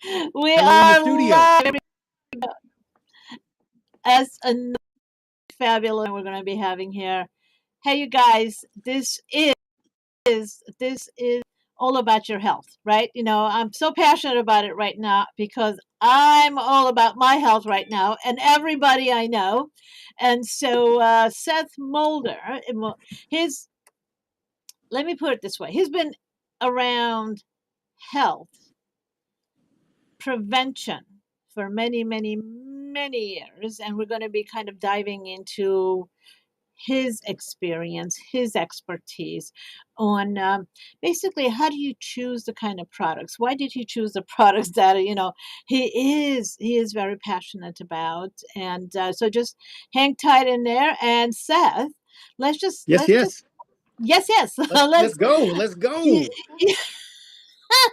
We Hello in the are studio. live as a fabulous we're going to be having here. Hey, you guys, this is all about your health, right? I'm so passionate about it right now because I'm all about my health right now, and everybody I know. And so Seth Mulder, his let me put it this way: he's been around health prevention for many, many, many years. And we're going to be kind of diving into his experience, his expertise on basically how do you choose the kind of products? Why did he choose the products that he is very passionate about? And so just hang tight in there. And Seth, Yes, let's just yes. yes Let's let's go. Let's go.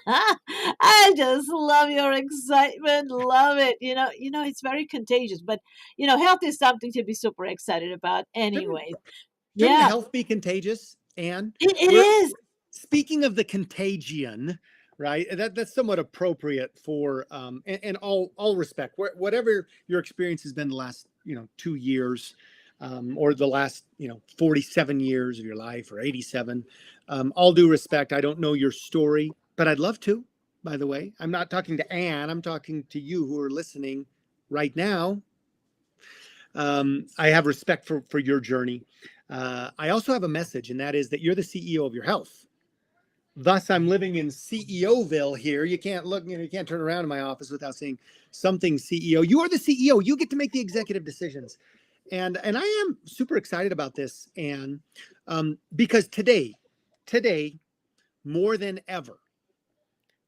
I just love your excitement. Love it. It's very contagious, but health is something to be super excited about Shouldn't anyways. shouldn't Yeah, health be contagious? And it we're is. speaking of the contagion, right? That's somewhat appropriate for in all respect. Whatever your experience has been the last 2 years, or the last 47 years of your life, or 87. All due respect, I don't know your story, but I'd love to. By the way, I'm not talking to Anne. I'm talking to you who are listening right now. I have respect for your journey. I also have a message, and that is that you're the CEO of your health. Thus, I'm living in CEOville here. You can't look, you can't turn around in my office without saying something CEO. You are the CEO. You get to make the executive decisions, and I am super excited about this, and because today more than ever,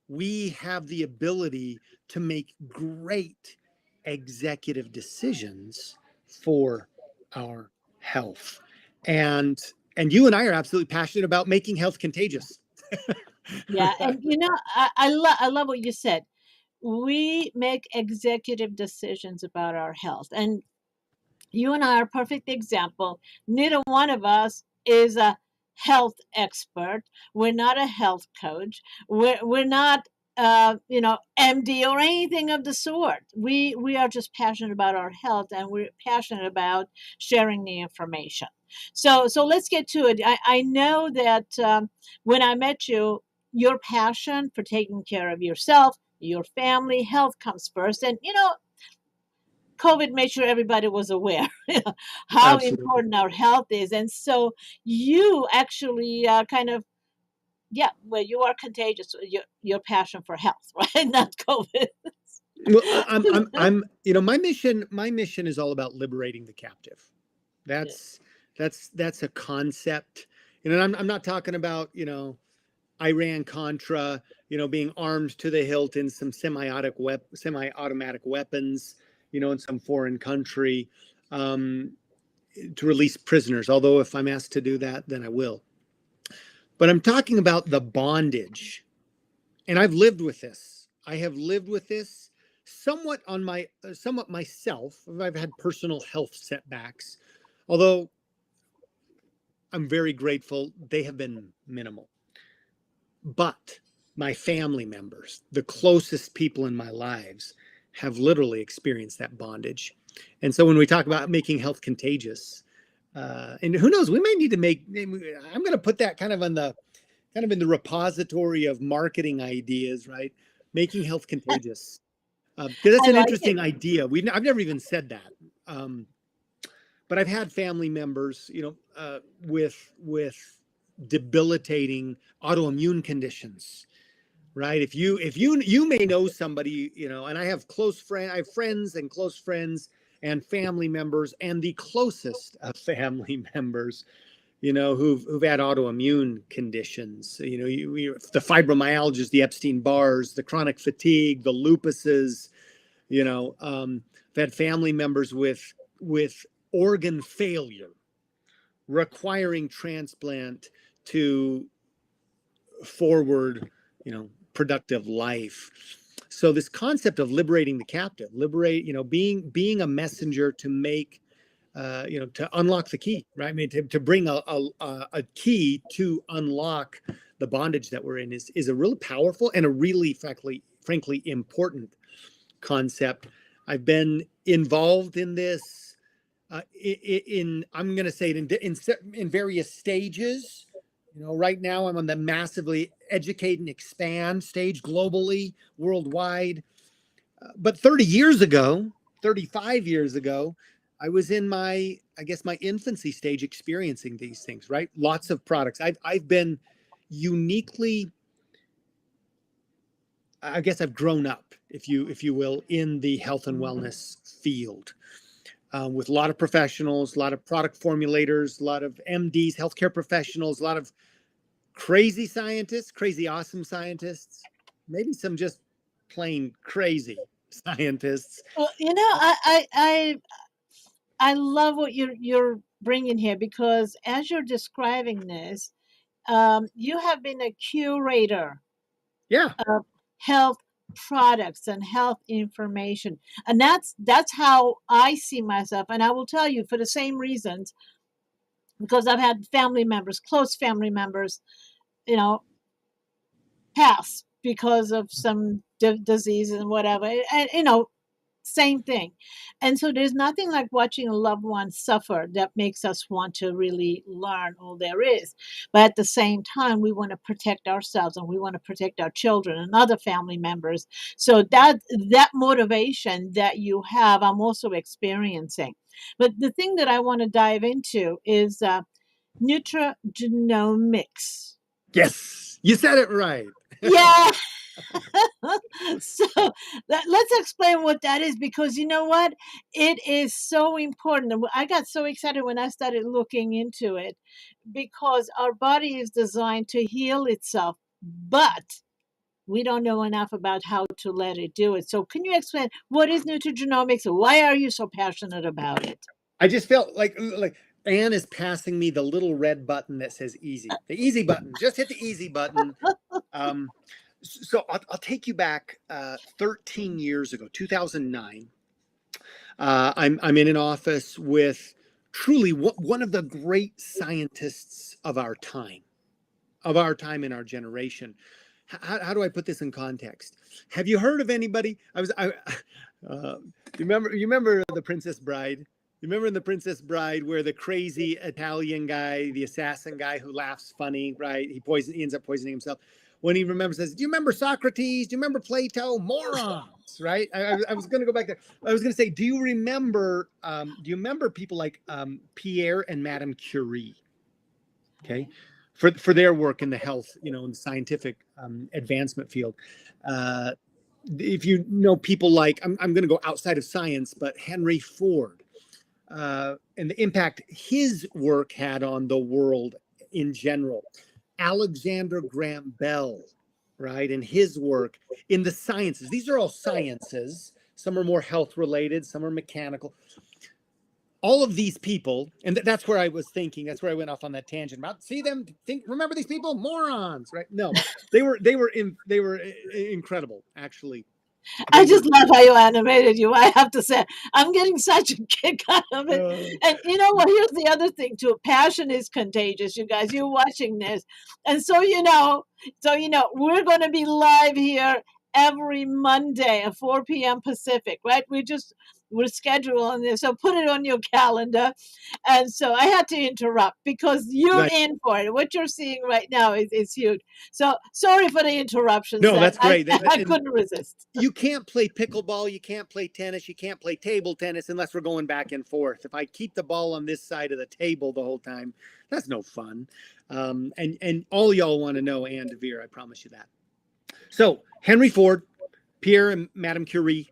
we have the ability to make great executive decisions for our health. And and you and I are absolutely passionate about making health contagious. Yeah, and I love what you said. We make executive decisions about our health, and you and I are a perfect example. Neither one of us is a health expert. We're not a health coach. We're not MD or anything of the sort. We are just passionate about our health, and we're passionate about sharing the information. So let's get to it. I know that when I met you, your passion for taking care of yourself, your family, health comes first. And COVID made sure everybody was aware how Absolutely. important our health is. And so you actually kind of, yeah, well, you are contagious, with your passion for health, right? Not COVID. Well, my mission is all about liberating the captive. Yeah. That's a concept. And I'm not talking about, Iran Contra, being armed to the hilt in some semi-automatic weapons, in some foreign country, um, to release prisoners. Although if I'm asked to do that, then I will. But I'm talking about the bondage, and I've lived with this. I have lived with this somewhat myself. I've had personal health setbacks, although I'm very grateful they have been minimal. But my family members, the closest people in my lives, have literally experienced that bondage. And so when we talk about making health contagious, and who knows, we may need to make. I'm going to put that kind of in the repository of marketing ideas, right? Making health contagious, because that's I an like it. interesting idea. I've never even said that, but I've had family members, with debilitating autoimmune conditions, right? If you may know somebody, and I have friends and close friends and family members, and the closest of family members, who've had autoimmune conditions, the fibromyalgias, the Epstein-Barrs, the chronic fatigue, the lupuses, I've had family members with organ failure requiring transplant to forward, productive life. So this concept of liberating the captive, being a messenger to make, to unlock the key, right? I mean, to bring a key to unlock the bondage that we're in is a really powerful and a really, frankly important concept. I've been involved in this I'm going to say it in various stages. Right now I'm on the massively educate and expand stage globally, worldwide. But 30 years ago, 35 years ago, I was in I guess my infancy stage experiencing these things, right? Lots of products. I've been uniquely, I guess I've grown up, if you will, in the health and wellness field. With a lot of professionals, a lot of product formulators, a lot of MDs, healthcare professionals, a lot of crazy scientists, crazy awesome scientists, maybe some just plain crazy scientists. Well, I love what you're bringing here, because as you're describing this, you have been a curator Yeah. of health products and health information, and that's how I see myself. And I will tell you, for the same reasons, because I've had family members, close family members, you know, pass because of some disease and whatever, and same thing. And so there's nothing like watching a loved one suffer that makes us want to really learn all there is. But at the same time, we want to protect ourselves, and we want to protect our children and other family members. So that motivation that you have, I'm also experiencing. But the thing that I want to dive into is Nutrigenomics. Yes. You said it right. Yeah. So let's explain what that is, because you know what? It is so important. And I got so excited when I started looking into it, because our body is designed to heal itself, but we don't know enough about how to let it do it. So can you explain what is nutrigenomics and why are you so passionate about it? I just felt like Anne is passing me the little red button that says easy. The easy button. Just hit the easy button. Um, so I'll take you back 13 years ago, 2009. I'm in an office with truly one of the great scientists of our time in our generation. How do I put this in context? Have you heard of anybody? You remember The Princess Bride? You remember in The Princess Bride where the crazy Italian guy, the assassin guy who laughs funny, right? He ends up poisoning himself. When he remembers, says, "Do you remember Socrates? Do you remember Plato? Morons!" Right? I was going to go back there. I was going to say, do you remember? Do you remember people like Pierre and Madame Curie? Okay, for their work in the health, in the scientific advancement field. Uh, if you know people like, I'm going to go outside of science, but Henry Ford, and the impact his work had on the world in general. Alexander Graham Bell, right, and his work in the sciences. These are all sciences. Some are more health related, some are mechanical. All of these people, and that's where I was thinking. That's where I went off on that tangent about. See them, remember these people, morons, right? No, they were incredible. Actually, I they were. just love how you animated you. I have to say, I'm getting such a kick out of it. And you know what? Here's the other thing too. Passion is contagious, you guys. You're watching this, and we're going to be live here every Monday at 4 p.m. Pacific, right? We're scheduling this, so put it on your calendar. And so I had to interrupt because you're Right. in for it. What you're seeing right now is huge. So sorry for the interruptions. No, That that's I great. I And couldn't resist. you can't play pickleball, you can't play tennis, you can't play table tennis unless we're going back and forth. If I keep the ball on this side of the table the whole time, that's no fun. And all y'all want to know Anne DeVere, I promise you that. So Henry Ford, Pierre and Madame Curie,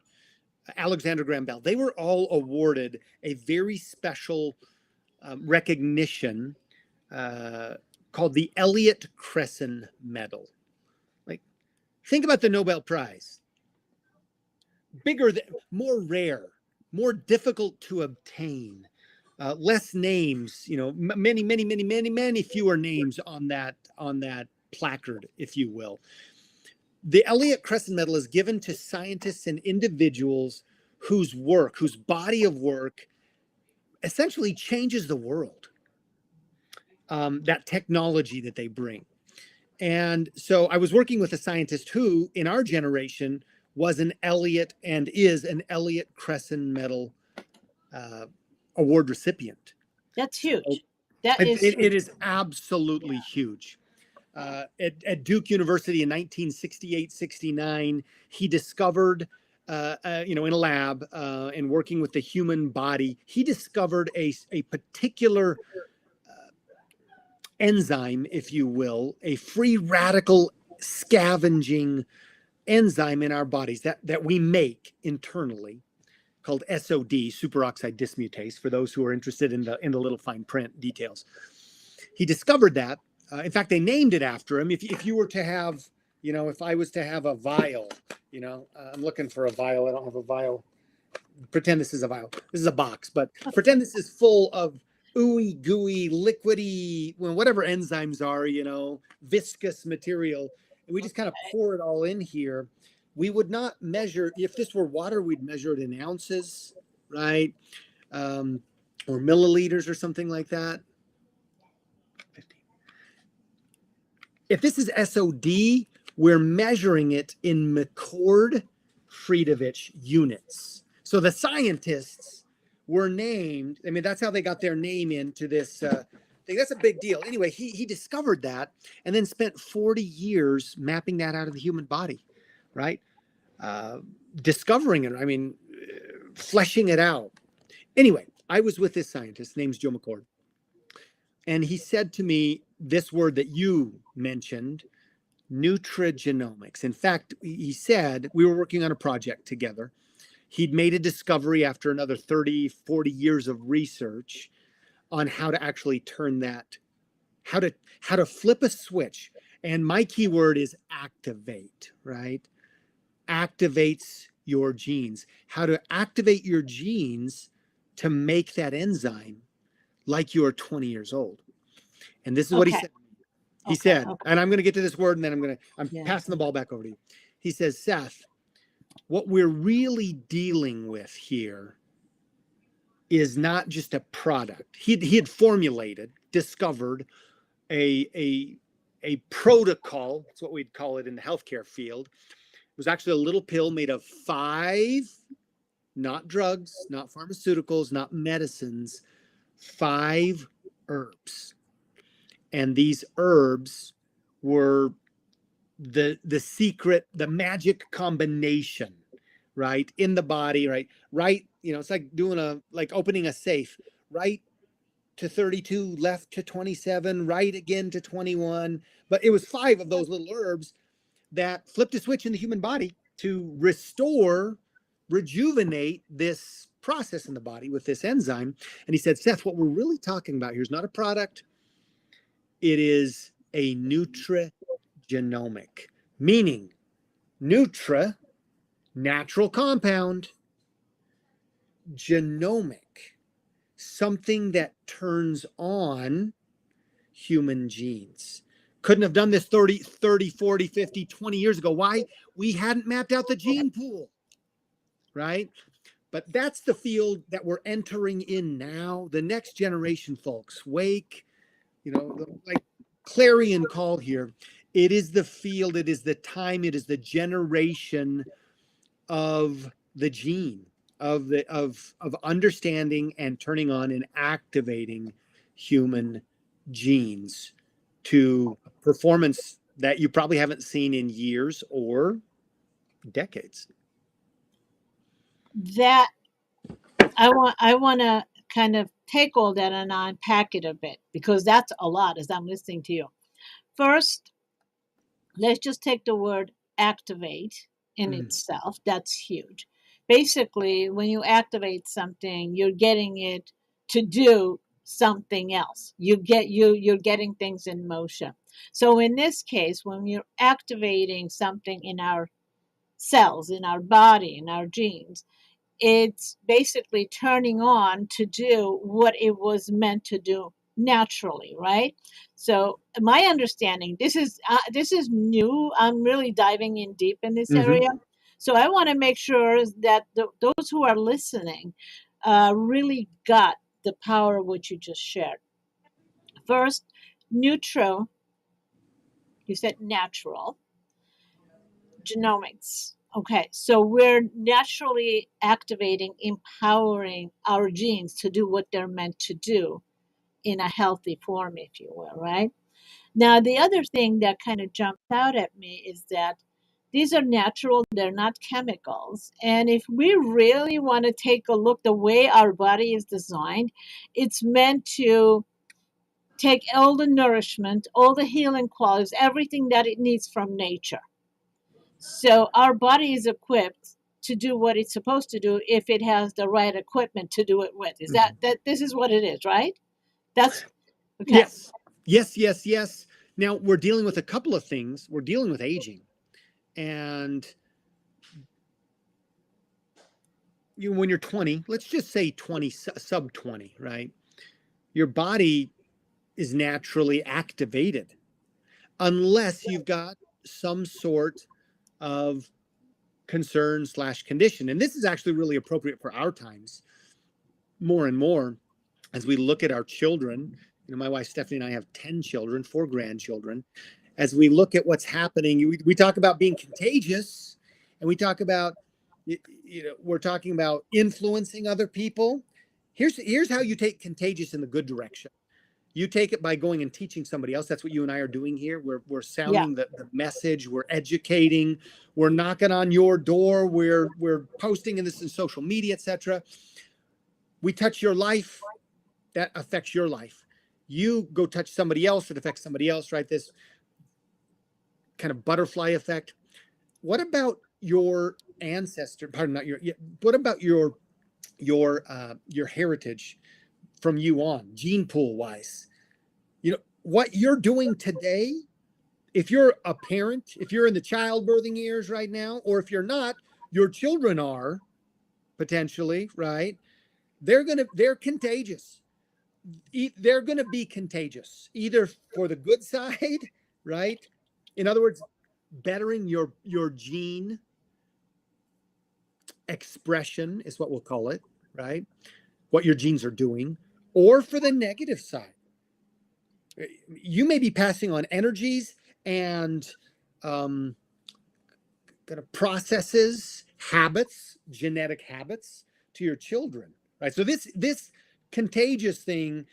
Alexander Graham Bell, they were all awarded a very special recognition called the Elliott Cresson Medal. Like, think about the Nobel Prize. Bigger, more rare, more difficult to obtain, less names. Many, many, many, many, many fewer names on that placard, if you will. The Elliott Cresson Medal is given to scientists and individuals whose body of work, essentially changes the world. That technology that they bring. And so I was working with a scientist who, in our generation, was an Elliott and is an Elliott Crescent Medal uh, award recipient. That's So huge. That is huge. it is absolutely huge. At Duke University in 1968-69, he discovered, in a lab and working with the human body, he discovered a particular enzyme, if you will, a free radical scavenging enzyme in our bodies that we make internally called SOD, superoxide dismutase, for those who are interested in the little fine print details. He discovered that. In fact, they named it after him. If you were to have, if I was to have a vial, I'm looking for a vial. I don't have a vial. Pretend this is a vial. This is a box, but pretend this is full of ooey gooey, liquidy, whatever enzymes are, viscous material. And we just kind of pour it all in here. We would not measure, if this were water, we'd measure it in ounces, right? Or milliliters or something like that. 50. If this is SOD, we're measuring it in McCord-Friedovich units. So the scientists were named, that's how they got their name into this thing. That's a big deal. Anyway, he discovered that and then spent 40 years mapping that out of the human body, right? Discovering it, fleshing it out. Anyway, I was with this scientist, name's Joe McCord. And he said to me this word that you mentioned, Nutrigenomics. In fact, he said we were working on a project together. He'd made a discovery after another 30, 40 years of research on how to actually turn that, how to flip a switch. And my keyword is activate, right? Activates your genes. How to activate your genes to make that enzyme like you are 20 years old. And this is what he said. He said, and I'm going to get to this word and then I'm passing the ball back over to you. He says, Seth, what we're really dealing with here is not just a product. He had formulated, discovered a protocol. That's what we'd call it in the healthcare field. It was actually a little pill made of 5, not drugs, not pharmaceuticals, not medicines, 5 herbs. And these herbs were the secret, the magic combination, right, in the body, right, it's like opening a safe, right to 32, left to 27, right again to 21. But it was 5 of those little herbs that flipped a switch in the human body to restore, rejuvenate this process in the body with this enzyme. And he said, Seth, what we're really talking about here is not a product. It is a nutrigenomic, meaning nutra, natural compound, genomic, something that turns on human genes. Couldn't have done this 30, 40, 50, 20 years ago. Why? We hadn't mapped out the gene pool, right? But that's the field that we're entering in now. The next generation, folks, wake, like clarion call here. It is the field, it is the time, it is the generation of the gene, of understanding and turning on and activating human genes to performance that you probably haven't seen in years or decades. That I want to kind of take all that and unpack it a bit, because that's a lot as I'm listening to you. First, let's just take the word activate in itself. That's huge. Basically, when you activate something, you're getting it to do something else. You're getting things in motion. So in this case, when you're activating something in our cells, in our body, in our genes, it's basically turning on to do what it was meant to do naturally, right? So my understanding, this is new. I'm really diving in deep in this area. So I want to make sure that those who are listening really got the power of what you just shared. First, neutral You said natural genomics. Okay, so we're naturally activating, empowering our genes to do what they're meant to do in a healthy form, if you will, right? Now, the other thing that kind of jumps out at me is that these are natural, they're not chemicals. And if we really want to take a look the way our body is designed, it's meant to take all the nourishment, all the healing qualities, everything that it needs from nature. So our body is equipped to do what it's supposed to do if it has the right equipment to do it with. Is Mhm. that this is what it is, right? That's okay. Yes, yes, yes, yes. Now we're dealing with a couple of things. We're dealing with aging, and when you're 20, let's just say 20, sub 20, right? Your body is naturally activated unless you've got some sort of concern slash condition. And this is actually really appropriate for our times more and more as we look at our children. My wife Stephanie and I have 10 children, 4 grandchildren. As we look at what's happening, we talk about being contagious, and we talk about, we're talking about influencing other people. Here's how you take contagious in the good direction. You take it by going and teaching somebody else. That's what you and I are doing here. We're Yeah. sounding the message. We're educating. We're knocking on your door. We're posting in this in social media, etc. We touch your life. That affects your life. You go touch somebody else. It affects somebody else, right? This kind of butterfly effect. What about your ancestor? Pardon, not your. What about your heritage from you on, gene pool wise? What you're doing today. If you're a parent, if you're in the childbirthing years right now, or if you're not, your children are potentially, right? They're contagious. They're gonna be contagious either for the good side, right? In other words, bettering your gene expression is what we'll call it, right? What your genes are doing, or for the negative side. You may be passing on energies and um, kind of processes, habits, genetic habits to your children, right? So this contagious thing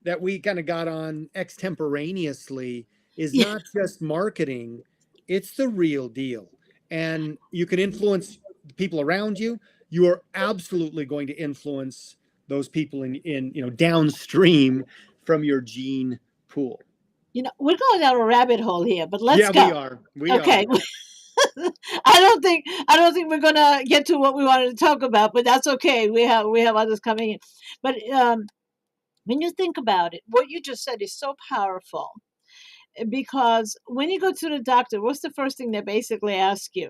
that we kind of got on extemporaneously is Yeah. not just marketing, it's the real deal. And you can influence the people around you. You are absolutely going to influence those people in downstream from your gene pool. We're going down a rabbit hole here, but let's Yeah, we go. are. We Okay. are. I don't think we're gonna get to what we wanted to talk about, but that's okay. We have others coming in. But when you think about it, what you just said is so powerful because when you go to the doctor, what's the first thing they basically ask you?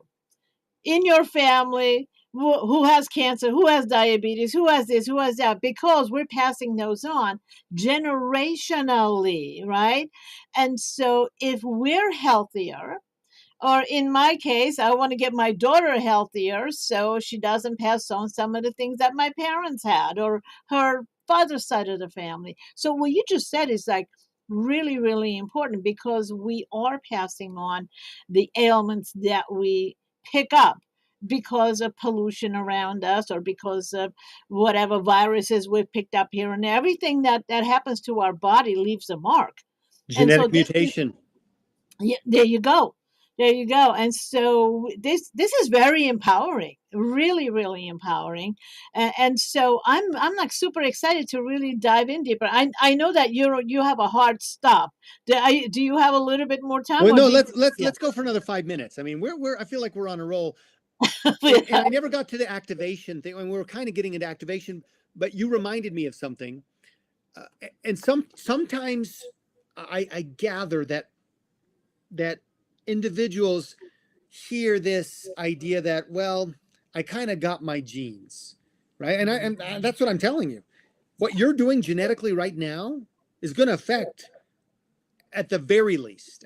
In your family, who has cancer, who has diabetes, who has this, who has that, because we're passing those on generationally, right? And so if we're healthier, or in my case, I want to get my daughter healthier so she doesn't pass on some of the things that my parents had or her father's side of the family. So what you just said is like really, really important because we are passing on the ailments that we pick up because of pollution around us or because of whatever viruses we've picked up here and there. Everything that happens to our body leaves a mark. And so Genetic this is mutation. yeah, there you go. There you go. And so this is very empowering, really, really empowering. And so I'm like super excited to really dive in deeper. I know that you have a hard stop. Do you have a little bit more time Well, or no, do you, let's let's yeah. let's go for another 5 minutes. I mean, we're I feel like we're on a roll. And I never got to the activation thing. I mean, we were kind of getting into activation, but you reminded me of something. And sometimes I gather that individuals hear this idea that, well, I kind of got my genes, right? And that's what I'm telling you. What you're doing genetically right now is going to affect, at the very least,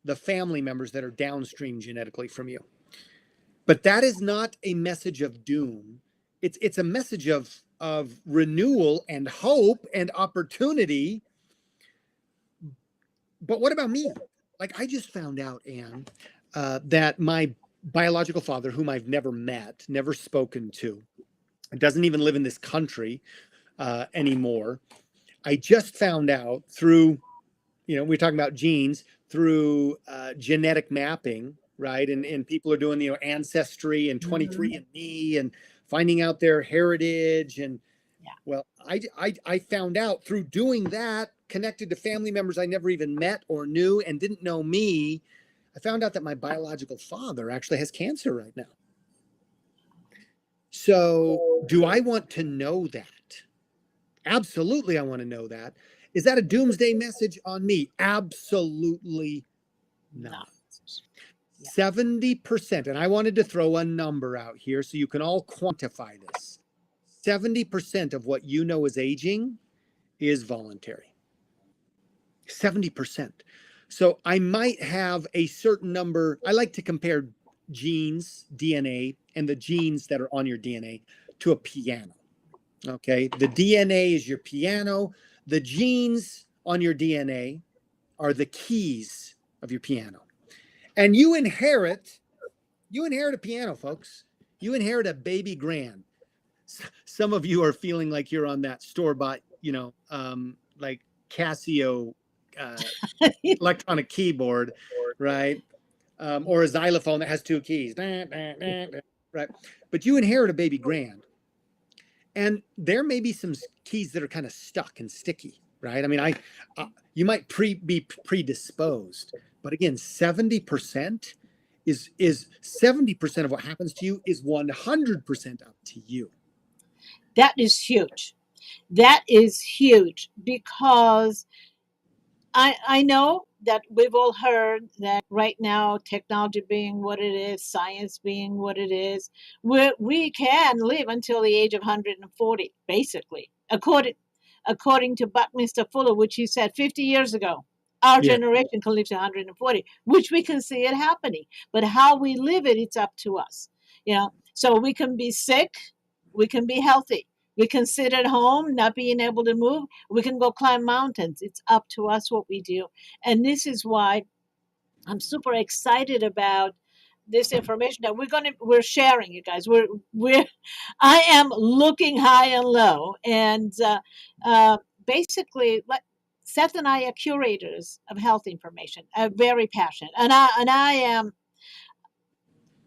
the family members that are downstream genetically from you. But that is not a message of doom. It's a message of renewal and hope and opportunity. But what about me? like I just found out, Anne, that my biological father, whom I've never met, never spoken to, doesn't even live in this country anymore. I just found out through, we're talking about genes, through genetic mapping, right? And people are doing, ancestry and Mhm. 23andMe and finding out their heritage. And Yeah. well, I found out through doing that, connected to family members I never even met or knew and didn't know me. I found out that my biological father actually has cancer right now. So, do I want to know that? Absolutely, I want to know that. Is that a doomsday message on me? Absolutely No. not. Yeah. 70%, and I wanted to throw a number out here so you can all quantify this. 70% of what you know is aging is voluntary. 70%. So I might have a certain number. I like to compare genes, DNA, and the genes that are on your DNA to a piano. Okay. The DNA is your piano. The genes on your DNA are the keys of your piano. And you inherit a piano, folks. You inherit a baby grand. Some of you are feeling like you're on that store bought, like Casio uh, electronic keyboard, right? Or a xylophone that has two keys, right? But you inherit a baby grand, and there may be some keys that are kind of stuck and sticky, right? I mean, you might be predisposed, but again, 70% is 70% of what happens to you is 100% up to you. That is huge. That is huge because I know that we've all heard that right now, technology being what it is, science being what it is, we can live until the age of 140, basically, according to Buckminster Fuller, which he said 50 years ago. Our Yeah, generation can live to 140, which we can see it happening. But how we live it, it's up to us. So we can be sick, we can be healthy. We can sit at home, not being able to move. We can go climb mountains. It's up to us what we do. And this is why I'm super excited about this information that we're sharing, you guys. We're I am looking high and low, and basically, Seth and I are curators of health information. Very passionate, and I am,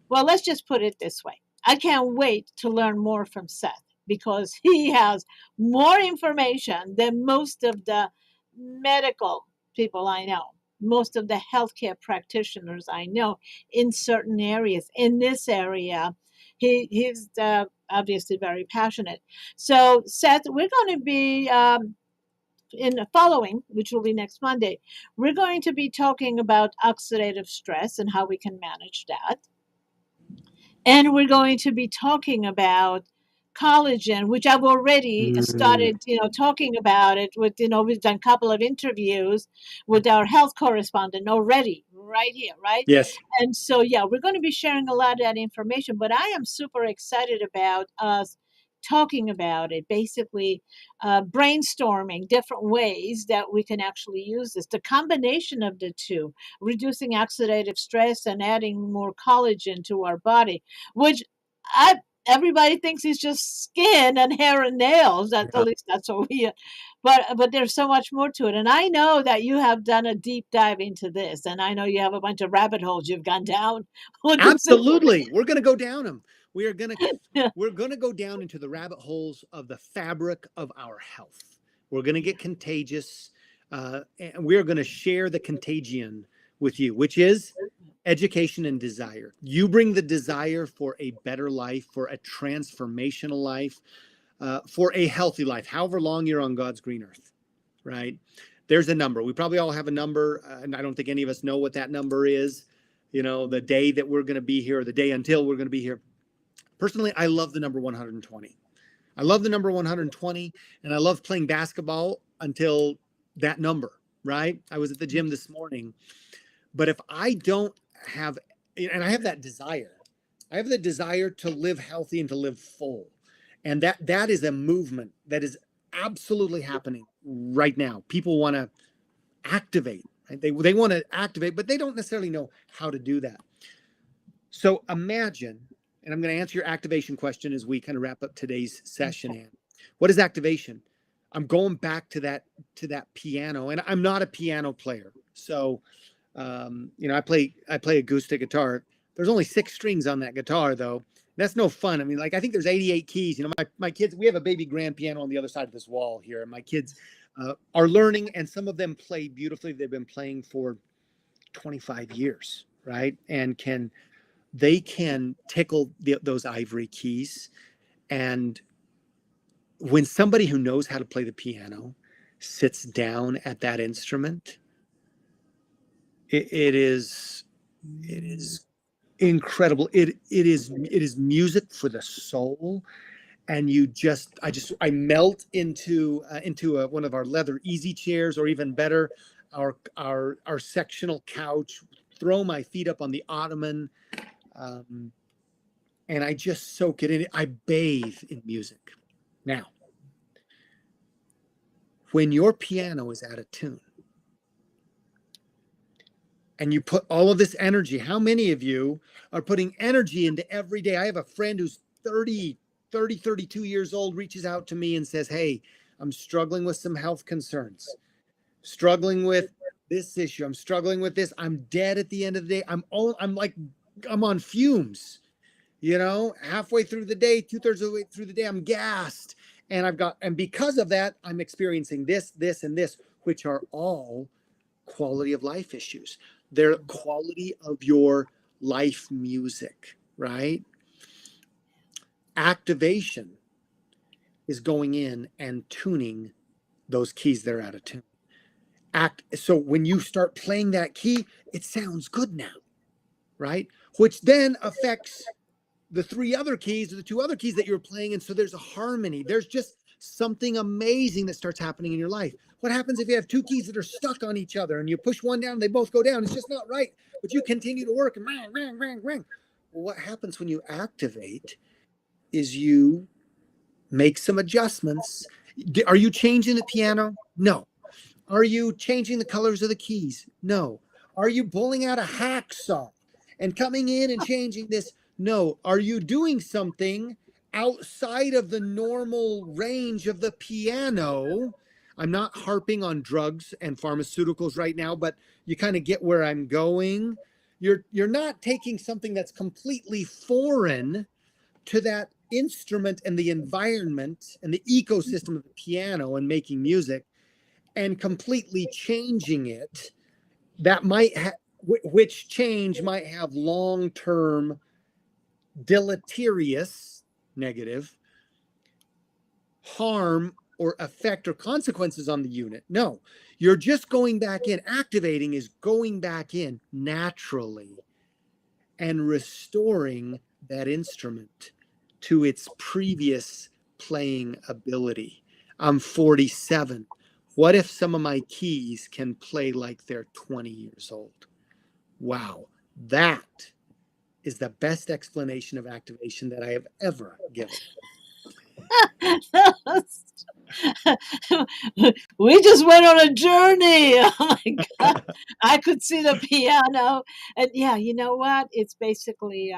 well, let's just put it this way. I can't wait to learn more from Seth because he has more information than most of the medical people I know, most of the healthcare practitioners I know in certain areas. In this area, he's obviously very passionate. So, Seth, we're going to be in the following, which will be next Monday, we're going to be talking about oxidative stress and how we can manage that. And we're going to be talking about collagen, which I've already Mm, started, talking about it with, we've done a couple of interviews with our health correspondent already, right here, right? yes. And so, yeah, we're going to be sharing a lot of that information, but I am super excited about us talking about it, basically brainstorming different ways that we can actually use this. The combination of the two, reducing oxidative stress and adding more collagen to our body, which I everybody thinks is just skin and hair and nails. At Yeah. least that's what we. But there's so much more to it, and I know that you have done a deep dive into this, and I know you have a bunch of rabbit holes you've gone down with this Absolutely. We're going to go down them. We are going to information. we're going to go down into the rabbit holes of the fabric of our health. We're going to get contagious, and we're going to share the contagion with you, which is education and desire. You bring the desire for a better life, for a transformational life, for a healthy life, however long you're on God's green earth, right? There's a number. We probably all have a number, and I don't think any of us know what that number is. The day that we're going to be here, or the day until we're going to be here. Personally, I love the number 120. I love the number 120, and I love playing basketball until that number, right? I was at the gym this morning, but if I don't have, and I have that desire, I have the desire to live healthy and to live full. And that is a movement that is absolutely happening right now. People want to activate, Right? They want to activate, but they don't necessarily know how to do that. So imagine, and I'm going to answer your activation question as we kind of wrap up today's session. Okay. Ann, what is activation? I'm going back to that piano, and I'm not a piano player, so I play acoustic guitar. There's only 6 strings on that guitar, though. That's no fun. I mean, like I think there's 88 keys. My kids. We have a baby grand piano on the other side of this wall here, and my kids are learning, and some of them play beautifully. They've been playing for 25 years, right? And they can tickle those ivory keys. And when somebody who knows how to play the piano sits down at that instrument, it is incredible. It is music for the soul, and I melt into one of our leather easy chairs, or even better, our sectional couch. Throw my feet up on the ottoman, and I just soak it in. I bathe in music. Now, when your piano is out of tune and you put all of this energy, how many of you are putting energy into every day? I have a friend who's 32 years old, reaches out to me and says, "Hey, I'm struggling with some health concerns, struggling with this issue. I'm struggling with this. I'm dead at the end of the day. I'm on fumes. Halfway through the day, 2/3 of the way through the day, I'm gassed. And because of that, I'm experiencing this, and this, which are all quality of life issues. They're quality of your life music, right? Activation is going in and tuning those keys that are out of tune. So when you start playing that key, it sounds good now, right? Which then affects the 2 other keys that you're playing. And so there's a harmony. There's just something amazing that starts happening in your life. What happens if you have 2 keys that are stuck on each other and you push one down, they both go down? It's just not right, but you continue to work and ring, ring, ring, ring. Well, what happens when you activate is you make some adjustments. Are you changing the piano? No. Are you changing the colors of the keys? No. Are you pulling out a hacksaw and coming in and changing this? No. Are you doing something outside of the normal range of the piano? I'm not harping on drugs and pharmaceuticals right now, but you kind of get where I'm going. You're not taking something that's completely foreign to that instrument and the environment and the ecosystem of the piano and making music and completely changing it. That which change might have long-term deleterious negative harm or effect or consequences on the unit. No, you're just going back in. Activating is going back in naturally and restoring that instrument to its previous playing ability. I'm 47. What if some of my keys can play like they're 20 years old? Wow, that is the best explanation of activation that I have ever given. We just went on a journey. Oh my God. I could see the piano. And yeah, you know what? It's basically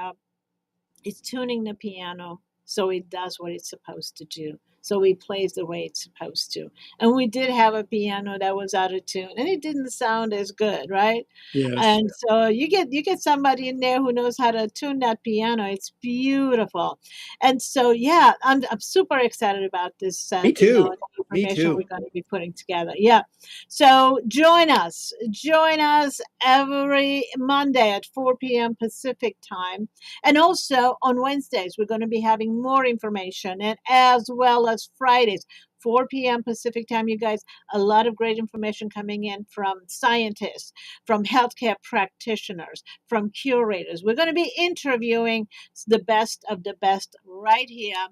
it's tuning the piano so it does what it's supposed to do. So it plays the way it's supposed to. And we did have a piano that was out of tune and it didn't sound as good, right? Yes. And so you get somebody in there who knows how to tune that piano. It's beautiful. And so yeah, I'm super excited about this Me too. Me information too. we're going to be putting together. Yeah. So join us. Join us every Monday at 4 p.m. Pacific time. And also on Wednesdays, we're going to be having more information, and as well as Fridays, 4 p.m. Pacific time, you guys, a lot of great information coming in from scientists, from healthcare practitioners, from curators. We're going to be interviewing the best of the best right here.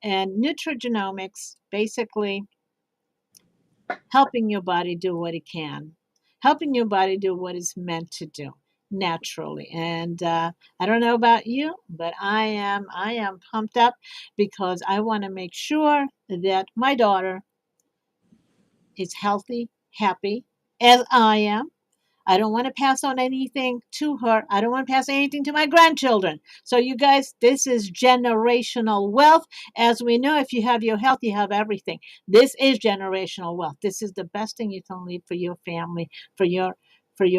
And Nutrigenomics, basically helping your body do what it can, helping your body do what it's meant to do naturally. And I don't know about you, but I am pumped up because I want to make sure that my daughter is healthy, happy, as I am. I don't want to pass on anything to her. I don't want to pass anything to my grandchildren. So, you guys, this is generational wealth. As we know, if you have your health, you have everything. This is generational wealth. This is the best thing you can leave for your family, for your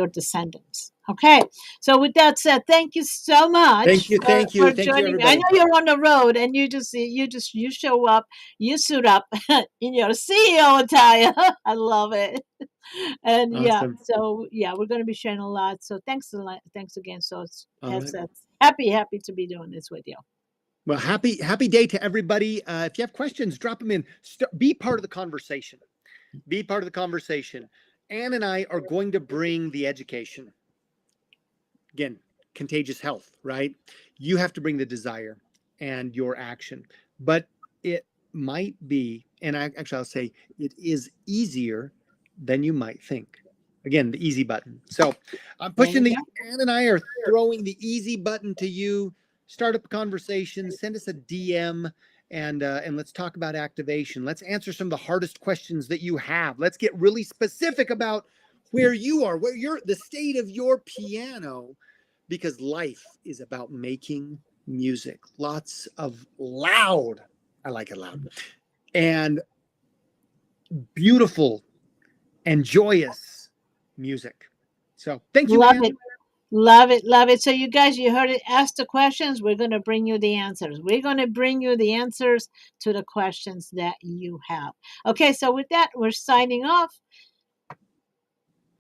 descendants. Okay. So with that said, thank you so Thank much you, thank you, for thank you, joining me. I know everybody. you're on the road and you show up, you suit up in your CEO attire. I love it. And yeah, Awesome. so yeah, we're going to be sharing a lot. So thanks a lot. Thanks again. So All right. it's happy to be doing this with you. Well, happy day to everybody. If you have questions, drop them in. Be part of the conversation. Be part of the conversation. Ann and I are going to bring the education. Again, contagious health, right? You have to bring the desire and your action. But it might be, and I'll say it is easier than you might think. Again, the easy button. So I'm There you pushing go. Ann and I are throwing the easy button to you. Start up a conversation, send us a DM, and let's talk about activation. Let's answer some of the hardest questions that you have. Let's get really specific about where you are, where you're, the state of your piano, because life is about making music. Lots of loud, I like it loud, and beautiful and joyous music. So thank you, Love Ann. it. Love it, love it. So, you guys, you heard it. Ask the questions. We're going to bring you the answers. We're going to bring you the answers to the questions that you have. Okay, so with that, we're signing off.